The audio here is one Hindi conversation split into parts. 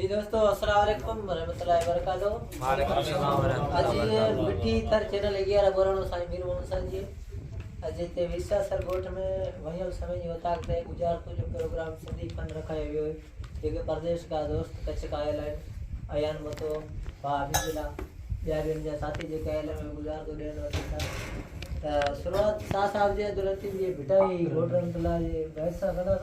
जी दोस्तों अस्सलाम वालेकुम रहमतुल्लाहि व बरकातहू। वालेकुम अस्सलाम आज ये मिठी थर चैनल 11 बोरणो साईं मीर मोहन साईं जी आज ते विसा सरगोठ में वही समय होता है गुजार तो जो प्रोग्राम सिंधी फन रखायो वियो जेके प्रदेश का दोस्त कच्छ का आइलैंड अयान मतो भाभी जिला बियारिन जा साथी जे के आइलैंड में गुजार तो देन वता शुरुआत सा साहब जे दुलती ये बिटाई गोडरम तला ये वैसा कदा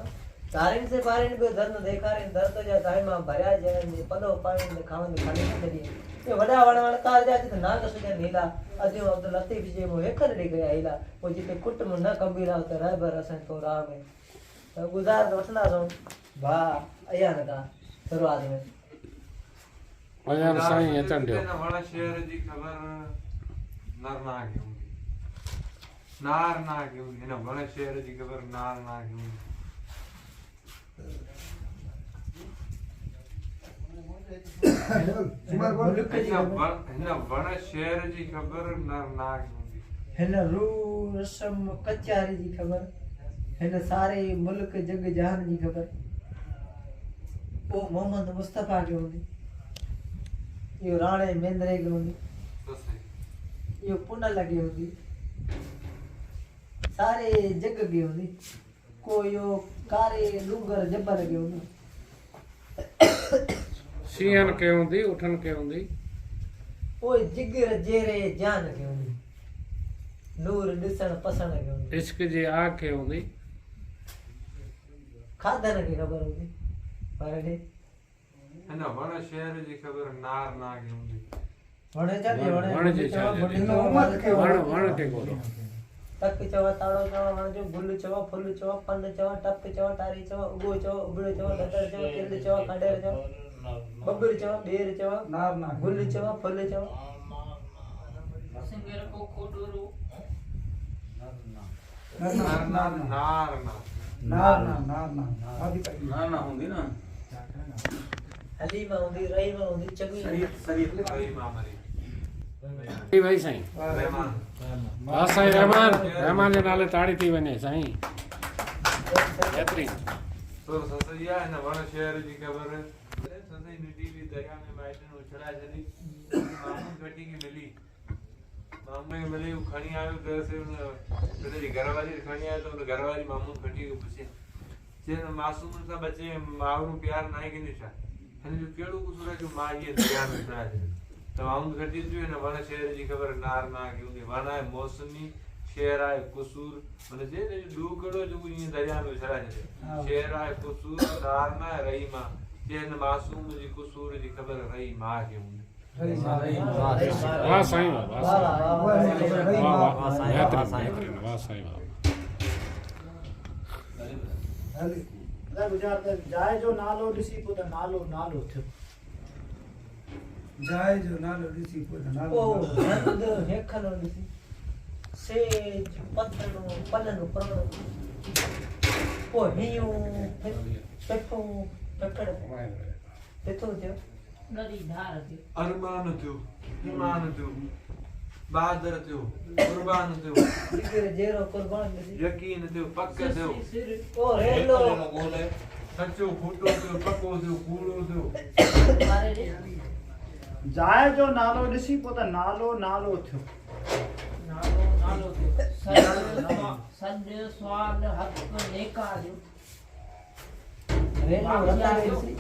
तारिन से पारिन को धर्म देखारिन धरत जा टाइम भरिया जे पलो पानी ने खावन खाने छडी ये वडा वण कार जा त नाग सुने नीला अजो अब्दुल लतीफ जे मो हेकर रे गया हिला ओ जिते कुट में न कबीरा त रहबर असन तो राह में तो गुजार वठना सो भा अयान का शुरुआत में अयान साईं अचन दियो न वण शहर जी खबर नरना क्यों नार ना क्यों न वण शहर जी खबर नार ना क्यों हिन वण शहर जी खबर नरना क्यों हिन रू रस्म कचारी जी खबर हिन सारे मुल्क जग जहान जी खबर ओ मोहम्मद मुस्तफा के होंदी यो राणे मेंद्रे के होंदी तो सही यो पुना लगे होंदी सारे जग के होंदी को यो कारे लुंगर जबर के होंदी सीहन के हुंदी उठन के हुंदी ओ जिगर जेरे जान के होंदी नूर दिसण पसण के होंदी इश्क जी आग के हुंदी खादन की खबर होंदी पर ने हिन वण शहर जी खबर नार ना क्यों वणे चाले वण जे चाले वण के बोलो तक चवा ताड़ो चवा वण जो गुल चवा फुल चवा पन चवा टप चवा टारी चवा उगो चवा उबड़ो चवा दतर चवा किल चवा खंडेर चवा बब्बर चवा बेर चवा नार ना गुल चवा फुल चवा सिंगर को कोडोरो नार होंदी ना हलीमा होंदी रहीमा होंदी चंगी सही मामरी ई भाई साईं रहमान वाह साईं रहमान जे नाले ताड़ी थी वने साईं एतरी तो ससैया हिन वण शहर जी खबर ससई निटी भी दरिया में माइटन उछड़ा जदी मामू घटी की मिली मामू के मिली खणी आयो घर से तेरी घरवाली खणी आयो तो घरवाली मामू घटी को पूछे जे मासूम सा बच्चे माऊ प्यार नहीं के निशा हने जो केड़ो कुसुर जो मां ये दरिया में उछड़ा जदी तो मामू घटी जो है वण शहर जी खबर नार ना क्यों वण है मौसमी शेर है कुसूर माने जे दू कड़ो जो ये दरिया में उछड़ा जदी शेर है कुसूर नार ना रही मां जे मासूम जी कुसूर जी खबर रही मां के वाह साईं वाह साईं एतरी वाह साईं वाह गुजरात जाए जो नालो ॾिसी पोइ त नालो नालो थियो जाए जो नालो ॾिसी पोइ त नालो ओ हंद हेखनो दिसी सेज पत्थरो पलन प्रणो ओ हियो पेपो पकड़ पेतो थियो नदी धार थियो अरमान थियो ईमान थियो बहादुर थियो कुर्बान थियो जिगर जेरो कुर्बान दिसी यकीन थियो पक थियो सिर ओ रेलो सच्चो फूटो थियो पको थियो कूड़ो थियो मारे रे जाए जो नालो ॾिसी पोइ त नालो नालो थियो नालो नालो थियो सज स्वाद हक नेका जो रेलो रता दिसी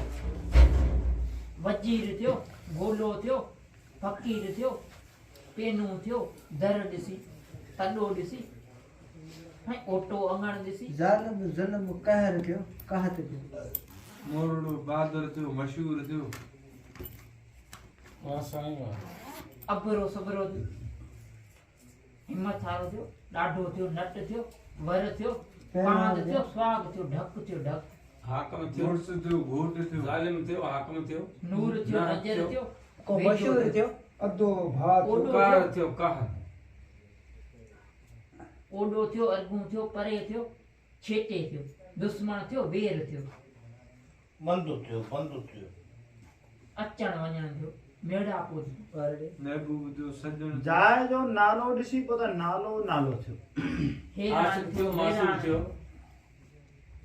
वजीर थियो गोलो थियो फकीर थियो पेनू थियो दर ॾिसी तॾो ॾिसी ऐं ओटो अङण ॾिसी ज़ालिम ज़ुल्म कहर थियो कहत थियो मोरड़ो बहादुर थियो मशहूर थियो वाह साईं वाह अबरो सबरो थियो हिम्मत वारो थियो ॾाढो थियो नट थियो वर थियो पांद थियो स्वाग थियो ढक थियो ढक हाकम थियो घोट थियो घोट थियो जालिम थियो हाकम थियो नूर थियो नजर थियो को मशहूर थियो अदो भात ओडो कार थियो कह ओडो थियो अरगू थियो परे थियो छेटे थियो दुश्मन थियो वेर थियो बंदो थियो अचण वञण थियो मेड़ापो थियो वारे महबूब थियो सजण जाए जो नालो ॾिसी पोइ त नालो नालो थियो हैरान थियो मासूम हैरान थियो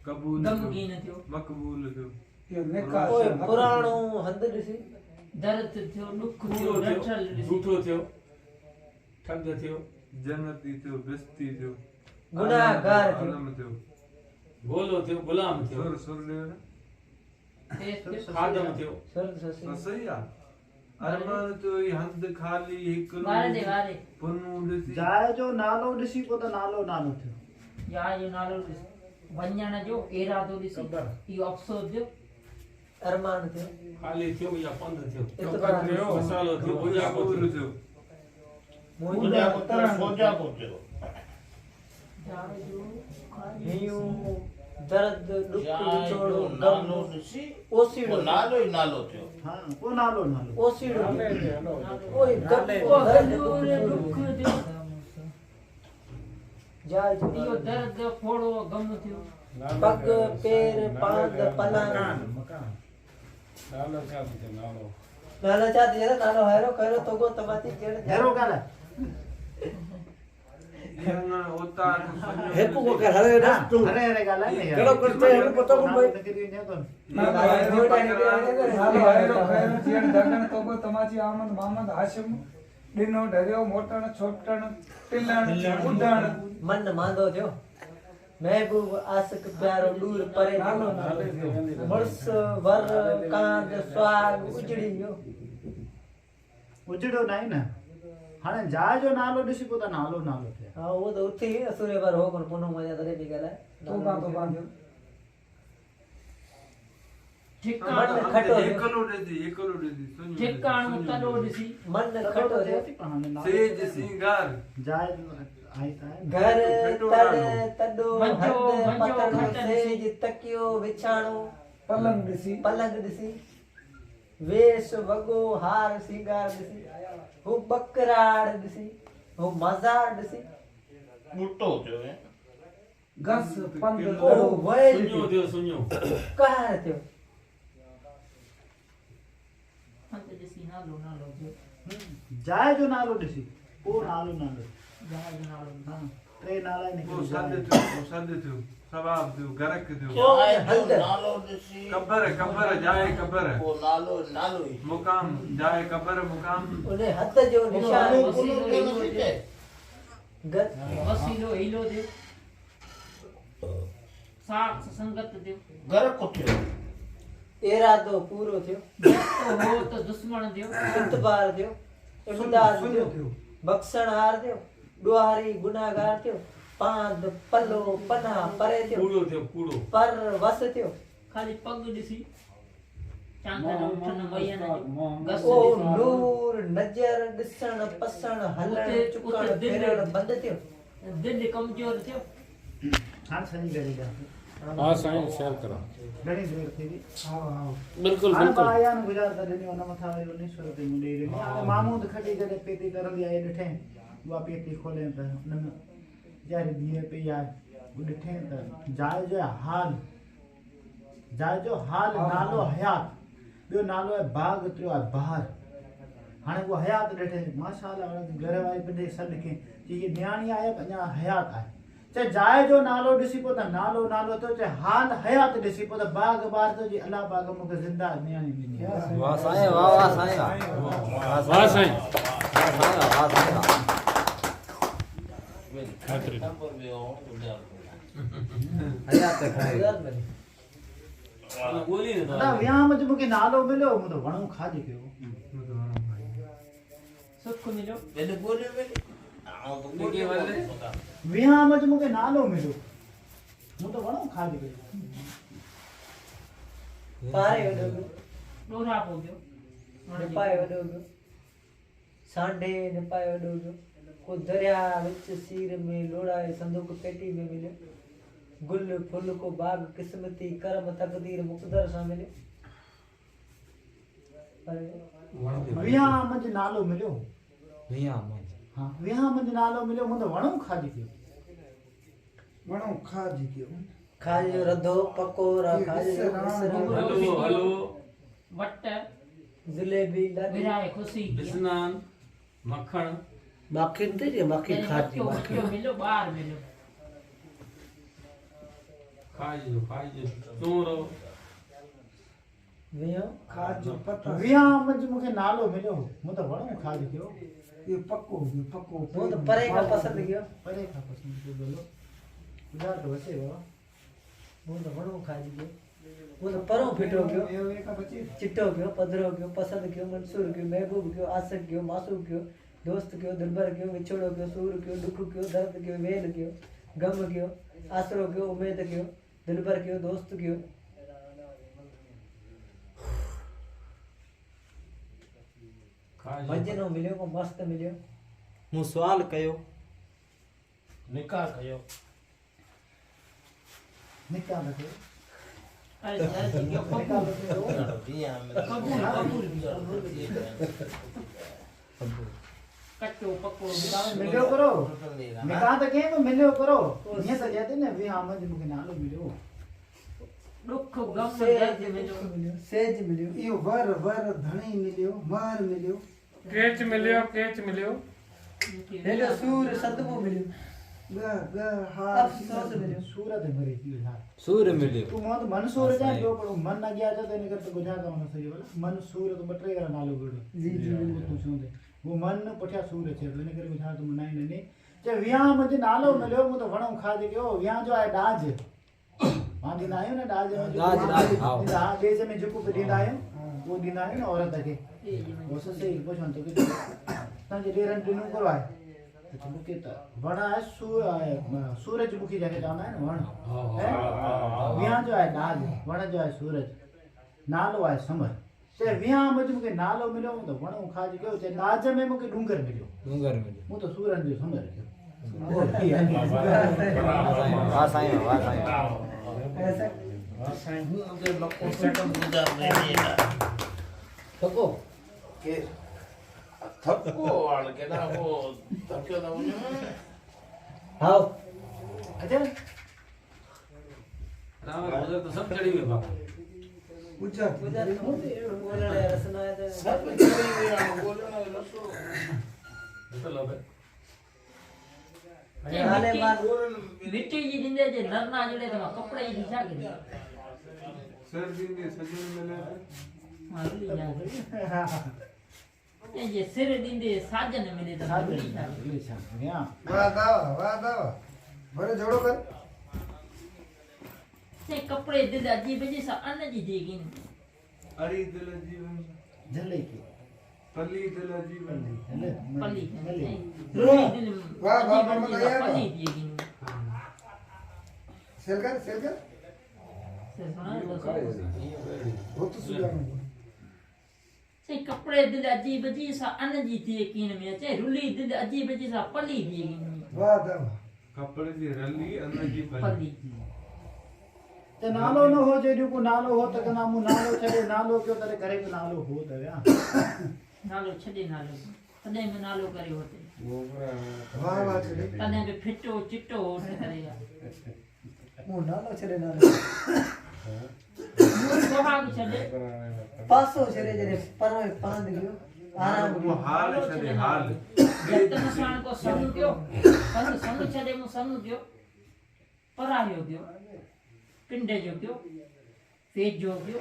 कबूल गमगीन थियो मकबूल थियो इहो निकास ओए हक़ पुराणो हंध ॾिसी दर्द थियो दुख थियो कूड़ो डठल थियो ॾिसी झूठो थियो ठग थियो जन्नती थियो बिस्ती थियो गुनाहगार थियो आलम थियो भोलो थियो गुलाम थियो सुर सुर ॾियो न तेज थियो खादम थियो सर्द ससी त सही आहे अरमान थियो ई हंध खाली हिकु वारे वारे पुनू ॾिसी जाइ जो नालो ॾिसी पोइ त नालो नालो थियो या जो नालो ॾिस वञण जो इरादो ॾिसी इहो अफ़सोस थियो अरमान थियो खाली थियो या पंध थियो इतबार थियो। मसालो थियो उजाको पूरो थियो थियो मुंहिंजा जाइ जो हियूं दर्द दुख विछोड़ो नालो गम ॾिसी ओसीड़ो पोइ नालो ई नालो थियो हा पोइ नालो नालो ओसीड़ो नाले ओए गम ओ दर्द दुख थियो जाइ जो इहो दर्द फोड़ो गम थियो पग पेर पांद पलंग नालो छा थियो नालो नालो छा थी वेंदो नालो हैरो कहिड़ो तोगो तमाती केड़ हेरो ॻाल्हि हिकु मूंखे हरे रस्तू हरे हरे ॻाल्हि आहे न यार कहिड़ो कुझु थिए हिन पतो कोन भई निकिरी वञे थो नालो आहिरो खैर जीअं दगन तोबो तमाची आमद मोहम्मद हाशिम ॾिनो ढरियो मोटण छोटण टिलण उडण मन मांदो थियो महबूब आशिक प्यारो दूर परे नालो थियो नाले थियो मुड़स वर कांद स्वाग उजड़ी वियो उजड़ो नाही न हाणे जाइ जो नालो ॾिसी पोइ त नालो नालो थियो हा उहो त उथी असुरे पर हो कोन पुनो मजा तॾहिं बि ॻाल्हाए तोबा तोबा थियो ठिकाणो खटो थियो। एकलो ॾिसी एकलो ॾिसी सुञो ठिकाणो तॾो ॾिसी मन खटो थियो सेज सिंगार जाइ जो आई त आहे न। घर तॾो मंजो हंध मंजो पतंग खटन सेज तकियो विछाणो पलंग ॾिसी पलंग ॾिसी वेश वॻो हार सिंगार ॾिसी हू बकराड़ ॾिसी हू मज़ार ॾिसी ॿूटो थियो घस पंध ओ लड़ो वैल सुञो थियो सुञो कहर थियो हंध ॾिसी नालो नालो थियो जाइ जो नालो ॾिसी पोइ नालो नालो जाइ जो नालो हा टे नाला ई वो निकिरी सद थियो सवाब थियो गरक थियो जाइ जो हंध नालो ॾिसी कबर कबर जाए कबर पोइ नालो नालो ई मुकाम जाए कबर मुकाम उन हथ जो निशान पुनू खे नथी चए ग- वसीलो हीलो थियो साथ संगत थियो घर को थियो इरादो पूरो थियो दोस्त हो त दुश्मन थियो इतबार थियो इमदाद सुञो थियो बख्शणहार थियो ॾुहारी गुनाहगार थियो पांद पलो पना परे थियो कूड़ो थियो कूड़ो पर वस थियो खाली पग ॾिसी चांदर उठन मयन जो गस ओ ॾिसी नूर नजर ॾिसण पसण हलण उते चुकण दिलि- फिरण बंदि थियो दिलि कमजोर थियो हाणे सही करे ॾिया हा साईं शेयर करो घणी देर थी वई हा हा बिल्कुलु हाणे बिल्कुलु मां आया न गुज़ार त ॾिनी हुन मथां वरी 1900 ते मूं ॾेई ॾिनी हाणे मामूद खटी जॾहिं पेती करंदी आहे ॾिठे उहा पेती खोले त हुन में ॼारी धीअ पई आहे उहो ॾिठे त जाइ जो हाल जाइ जो हाल नालो हयात ॿियो नालो आहे बाग टियों आहे बहार हाणे उहा हयात ॾिठे माशाअल्लाह हाणे घर वारी पंहिंजे सॾु खे चई हीअ न्याणी आहे अञा हयात आहे चाहे जाइ जो नालो ॾिसी पोइ त नालो नालो थियो चाहे हाल हयात ॾिसी पोइ त बाग बार थियो जी अलाह बाग मूंखे ज़िंदा न्याणी ॾिनी आहे वाह साईं वाह साईं खातिरी नंबर में हो गुज़ार ॻोल्ही न दादा विहांउ में मूंखे नालो मिलियो मूं त वणो खाज कयो सुख मिलियो पहले बोले में निकी वाले विहांउ में मूंखे नालो मिलियो मूं त वणो खाज कयो पारे वॾो गयो ॾोरा पोइ थियो निपाए वॾो गयो सांडे निपाए वॾो गयो को दरिया विच सीर में लोड़ाए संदूक पेटी में मिलियो गुल फुल को बाग किस्मती करम तकदीर मुक़दर सां मिलियो पर विहांउ में नालो मिलियो हा विहांउ में नालो मिलियो मूं त वणो खाज कयो वणो खाज कयो खाज जो रधो पकोड़ा खाज जो विसराम। हलो हलो वट जलेबी लॾी विराए ख़ुशी थी स्नान मक्खण माखिन ते जे माखिन खाती वटियो मिलियो ॿार मिलियो खाइजो खाइजो चूं रहो वियो खाद जो पता विया मंझि मूंखे नालो मिलियो मूं त वणो खाद कयो ये पक्को वो तो परे का पसंद कियो परे खां पसंदि कयो बोलो गुज़ार तो वचे बाबा वो तो वणो खाजी गयो वो तो परो फिटो गयो ये का बची चिट्टो गयो पधरो गयो पसंद गयो मंसूर गयो महबूब गयो आशिक गयो मासूम गयो दोस्त गयो दिलबर गयो विछोड़ो गयो सूर गयो दुख गयो दर्द गयो वेल गयो गम गयो आसरो गयो उम्मीद गयो दिलबर गयो दोस्त गयो मजनो मिलियो को मस्त मिलियो હું સવાલ કયો નિકાહ કયો निकाह रखो अर्ज कयो निकाह कबूल रखो कबूल कच्चो पक्को निकाह में मिलियो करो निकाह त के मिलियो करो ये त जाते ने विया मंझि मूंखे नालो मिलियो दुख गम सेज दर्द मिलियो मिलियो सेज मिलियो यो वर धणी मिलियो मार मिलियो केच मिलियो हेलो सूर सदबो मिलियो ग ग हा अफसोस मिलियो सूरत मरी की यार સૂર મિલ્યો तू मोत मनसूर जा जो पर मन न गया था तेने कर तो गुजार का होना सही वाला मन सूर तो बटरे का नालो गड़ो जी जी बिल्कुल तू सुन दे वो मन पठिया सूर छे तेने कर गुजार तो मनाई ने जे विया मुझे नालो मिलियो मु तो वणो खा जे कयो विया जो आहे डाज मांदी ना आयो ना डाज डाज बेज में जो को दीदा आयो वो दीदा आयो ना औरत के वो से कुछ तो के ताजे डेरन दिनु करवाए तो मुके त वणा है सूरजमुखी जगह जाना है ना वण विया जो है डाज वण जो है सूरज नालो है समर ते विया मुझे मुके नालो मिलियो तो वणो खाज गयो ते डाज में मुके डूंगर मिलियो मु तो सूरज जो समर कयो વાહ સાઈं ऐसा હું મક્કો સેટમ ગુજાર લે थको કે થકો વાળ કે ના વો થક્યો ના હું हां अच्छा રામ રોજે તો સબ ચડી ગયો બાપા पूछा गुजर बोलने रसना है तो સબ ચડી ગયા બોલો ના લસો ચલો બે हाले मार मिट्टी जी दिंदे जे नरना जड़े तो कपड़े जी छा के सर्दी में सजन मिले मारली जा ये जे सिर दिंदे साजन मिले तो मारली जा विया वाह दावा बड़े जोड़ो कर ये कपड़े दिल अजीब जैसा अन्न जी देगी अड़ी दिल जीवन जले की पल्ली दिल जीवन पल्ली पल्ली रोई दिल वाह, वाह, अजीब वाह, जैसा वाह, पल्ली देगी सेल कर से सुना तो वो तो सुना से कपड़े दिल अजीब जैसा अन्न जी देगी में चाहे रुली दिल अजीब जैसा पल्ली देगी वाह दावा कपड़े जी रली अंदर जी पल्ली पल्ली ते नालो न हो जे को नालो हो त कना मु नालो छे नालो क्यों करे करे को नालो हो त या नालो छदे नालो तने में नालो करे होते वाह चले तने में फिटो चिट्टो होते करेगा मु नालो छले नालो सोहाग छदे पासो छले जने पर पांद गयो आराम वो गयो हाल छले हाल जतन साण को समु गयो समु छदे मु समु गयो परायो गयो पिंडे जो गयो फेज जो गयो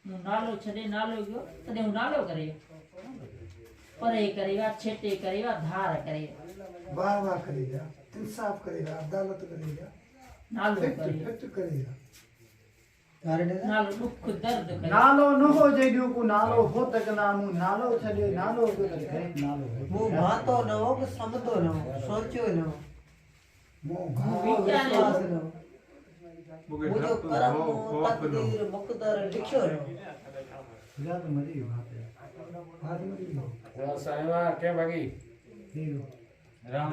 मु नालो छदे नालो गयो तने हूं नालो करे परे करेगा छेटे करेगा धार करेगा वाह करेगा इंसाफ करेगा अदालत करेगा नालो करेगा फिट करेगा कारण नालो दुख दर्द करेगा नालो न हो जे को नालो हो त कना मु नालो छे नालो क्यों करे करे नालो मु भातो न हो कि समतो न हो सोचो न हो विचार विश्वास न हो मुके मुझे डप करम हो खौफ नो तकदीर मुकदर लिखियो न हो या तो मरी बात है हाथ में વાહ સાઈં વાહ કે ભાગી देखो રામ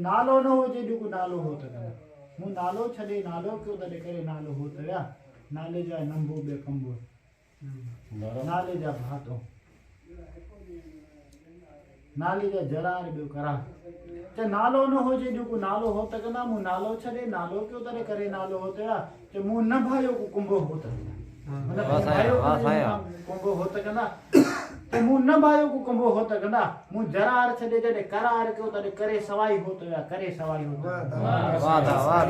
नालो न हो जे को नालो हो त कना मु नालो छे नालो क्यों तने करे नालो हो त या नाले जा नंबो बे कंबो नाले जा भातो नाले जा जरार बे करा ते नालो न हो जे को नालो हो त कना मु नालो छे नालो क्यों तने करे नालो हो त या ते मु न भायो को कुंभो हो त मतलब कुंभो हो त कना ते मु न भायो को कुंभो हो त कना मु जरार छे जे करार क्यों तने करे सवाई हो त या करे सवाई हो त વાહ વાહ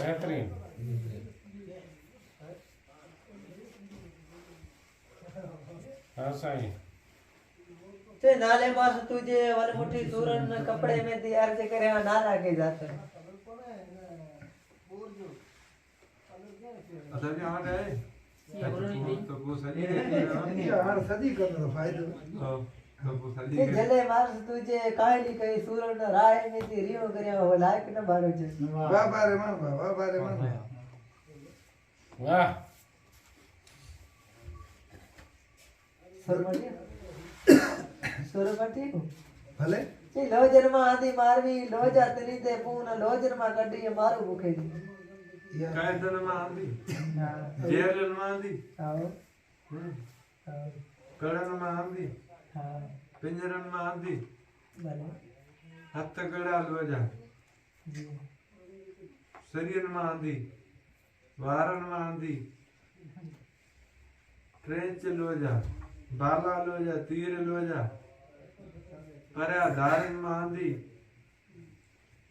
હે बेहतरीन हाँ साईं ते नाले मास तुझे वनमुठी सूरन कपड़े में तैयार से करे नारा के जाते हैं अच्छा जी हाँ गए ये बोलो नहीं तो वो सही है यार सदी करने का फायदा तो वो सही ते है जले मास तुझे काहली कई सूरन राह में ती रियो करे हो लायक न बारो छे वाह बारे मन वाह सुरमटी भले ची लो जन्मा आदि मारवी लो जातनी ते पून लो जन्मा कड्डी मारू मुखे दी काय जन्म आंदी जेल जन्म आंदी आओ कड़न में आंदी हां पिंजरन में आंदी भले हथ कड़ा लोजा जी शरीर में आंदी वारन में आंदी ट्रेंच लोजा बाला लोजा तीर लोजा परया धारन में आंदी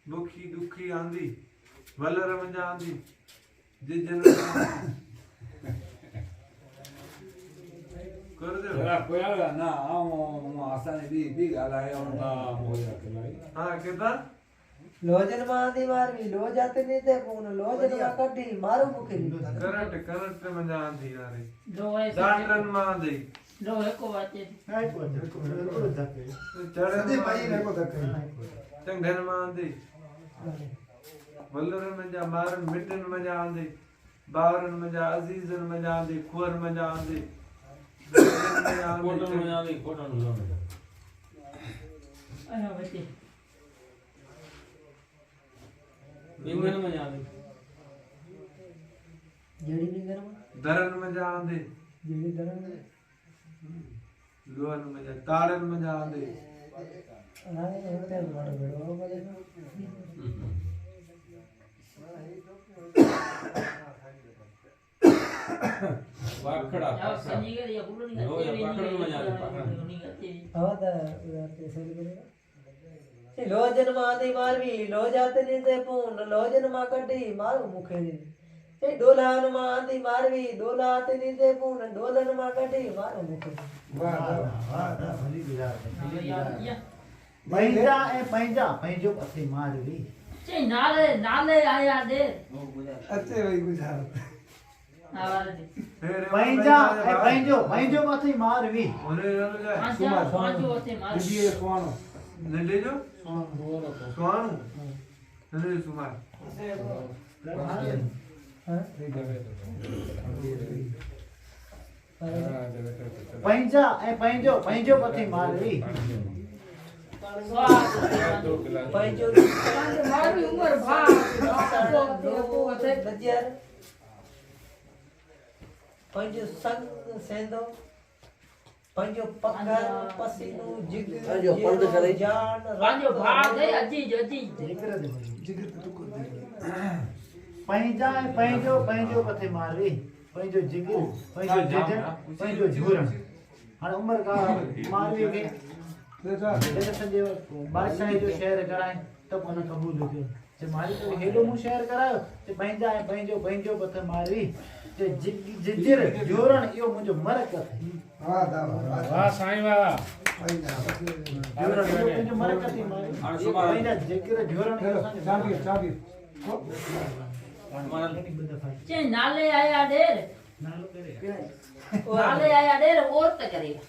बुखी दुखी आंदी वलर में आंदी जिजन कर दे ना आसानी दी गालाए हाँ कितना लो जन्मा आदि मारवी लो जातनी ते पून लो जन्मा कड्डी मारू मुखे दी करंट में आंदी यारे लो है दांडन में आंदी लो है को बात है सदी भाई ने को धक्के चंगन में आंदी वल्लर में जा मारन मिटन में जा आंदी बावरन में जा अजीजन में जा आंदी खुर में जा आंदी कोटन में आली कोटन में अरे बच्चे इंगन में आली जेड़ी नहीं गरमा धरन में जा आंदी जेड़ी दरन में लोहन में जा ताड़न में जा आंदी आए होते बड़े बड़े वाले वाकड़ा यार संजी के ये बोलो नहीं लो ये पकड़ में आली पकड़ नहीं करते आवता उधर ते सही करेगा ची लो जन्मा आदि मारवी लो जातनी ते पून लो जन्मा कड्डी मारू मुखे दी ए डोलान मा आदि मारवी डोला आतनी ते पून डोलन मा कड्डी मारू मुखे दी वाह भली गुजार यार पंहिंजा ऐं पंहिंजो पथे मारवी चे नाले आया दे अच्छे भाई गुजार आवाज दे पंहिंजा ऐं पंहिंजो पथे मारवी ओने रल जा पांच होते मार ये सुवानो नंदे जो सुवानु नंदे सुमार पंहिंजा ऐं पंहिंजो पथे मारवी पंहिंजो मारी उम्र भा गजर पंहिंजो संग सेंदो पंहिंजो पकड़ पसीनो जिगर पंहिंजो पंध करे। जान पांजो भाग है अजीज जिगर तो को पंहिंजा ऐं पंहिंजो पथे मारवी पंहिंजो जिगर पंहिंजो जजन पंहिंजो झूरण हाणे उमर का मारवी खे जॾहिं सॼे बादशाह जो शहर कराए त हुन क़बूल कयो जे मारी तो हेॾो मूं शहर करायो ते पंहिंजा ऐं पंहिंजो पथे मारवी ते जिगर झूरण इहो मुंहिंजो मरक अथई वाह साईं वाह झूरण इहो मुंहिंजो मरक अथई मारी पंहिंजा जिगर झूरण इहो असांखे चाबी चे नाले आया देर नालो करे नाले आया देर औरत करेगा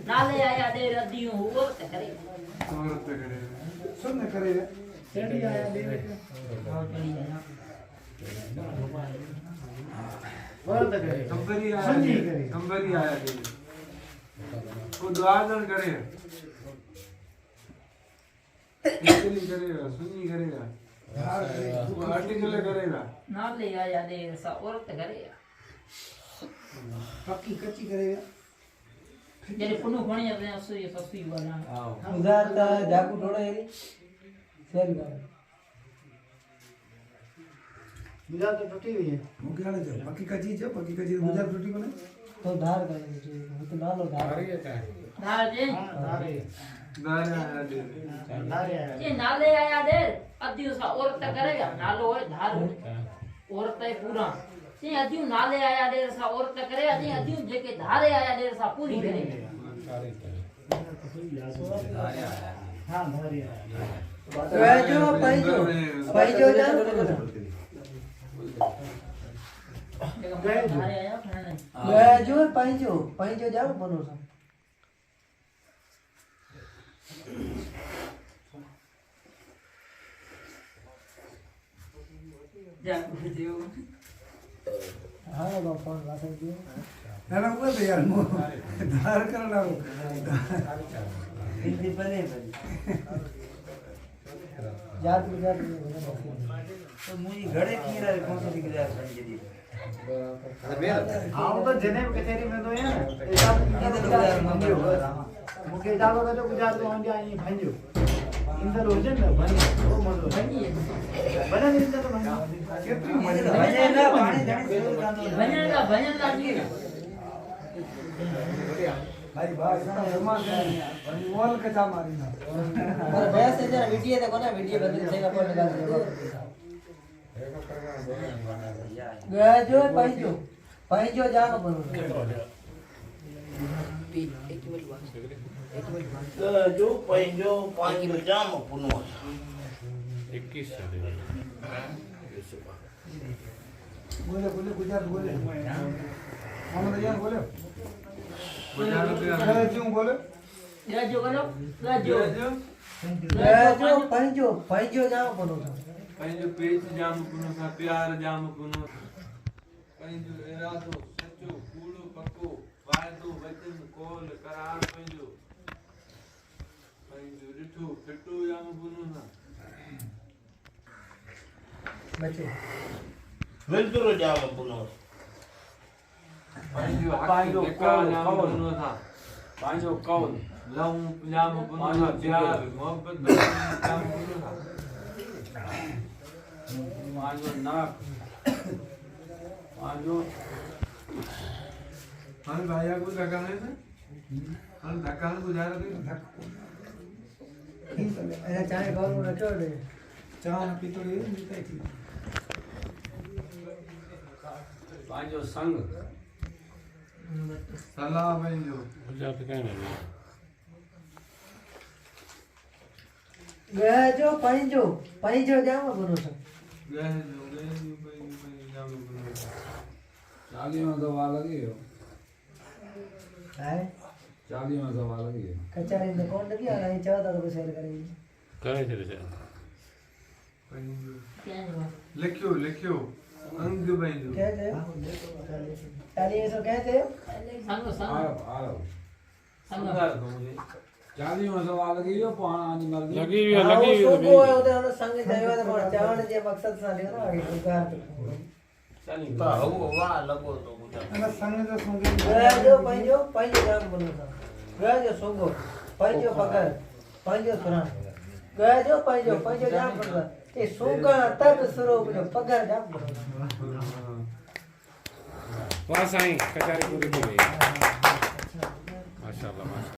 नाले आया देर अदियों औरत करेगा औरत करे सुन करे सेठी आया दे औरत करे कंबरी संजी आया करे कंबरी आया दे वो द्वारन करे इतनी करेगा सुनी करेगा वो आर्टिकल करेगा नाले आया देर सा औरत करेगा पक्की कच्ची करेगा जरे पुनु भणी अपने असुई ससुई वाला उधार ता जाकू थोड़ा एरी सेल कर गुजार तो टूटी हुई है मुके आले जो पक्की कच्ची गुजार टूटी कोने तो धार कर वो तो नालो धार धार दे हां धारे दाना आया दे धारे आया ये नाले आया देर अदियो सा औरत करेगा नालो है धारो औरत है पूरा ते अदियो नाले आया देर सा औरत करे अदियो जेके धारे आया देर सा पूरी करे हाँ धारी जो पैजो जा धारे आया फरने जो पैजो जाओ बनो सा जा दियो हाँ बाबा फोन वासन दियो ना बोल दे यार मो धार करना हिंदी बने याद गुजार तो मुझे घड़े की रहा कौन सा दिख रहा है संजय जी आओ तो जने कचहरी में तो है मुके जालो का तो गुजार तो हम जाए भंजो इंदर रोजन ना भंजो वो मत भंजी बना नहीं तो भंजी कितनी भजन ना पानी धनी भजन ला जी भाई भाई ना रमान बोल के जा मारी ना पर भैया से जरा वीडियो देखो ना वीडियो बदल से का फोन निकाल दो गया जो पैजो जाओ बनो जो पंहिंजो पंहिंजो जाम पुनो 21 बोले बोले गुजरात बोले हम यार बोले क्यों बोले जो करो जो पैजो जाओ बनो पंहिंजो पेच जाम पुनो सा प्यार जाम पुनो पंहिंजो इरादो सचो कूड़ो पक्को वाइदो वचन कोल करार पंहिंजो ॾिठो फिटो जाम पुनो सा बच्चे विलदुरो जाम पुनो पंहिंजो हक़ बेकार जाम पुनो सा पंहिंजो कौल लव जाम पुनो सा प्यार मोहब्बत जाम पुनो सा पंहिंजो नाक पंहिंजो हाणे भाइया को धक्का नहीं था हाणे धक्का न गुजार दे ऐसा चाहे घर में रखो दे चाह पीतो ये मिलता है पंहिंजो संग सलाह पंहिंजो गुजरात कहने गया जो पैजो जाओ बनो सा पंहिंजो जाम पुनो सा 40 में दवा लगी हो है 40 में दवा लगी है कचहरी में कौन लगी आ रही चाहता तो शेयर करेगी करे छे पंहिंजो लिखियो अंग पंहिंजो कहते ताली ऐसा कहते संग संग संग 40 में दवा लगी हो पानी मर गई लगी हुई सुको है उधर संग जायो तो चावण जे मकसद सा लियो ना आगे उगार चली ता हो वा लगो तो गुजार ना संग जो संगे गया जो पैजो जाओ बनो सा गया जो सुगो पैजो पकड़ पैजो सुरान गया जो पैजो जाओ बनो ये सुगा तक स्वरूप जो पकड़ जाओ बनो वाह साईं कचारी पूरी थी गई माशाल्लाह माशाल्लाह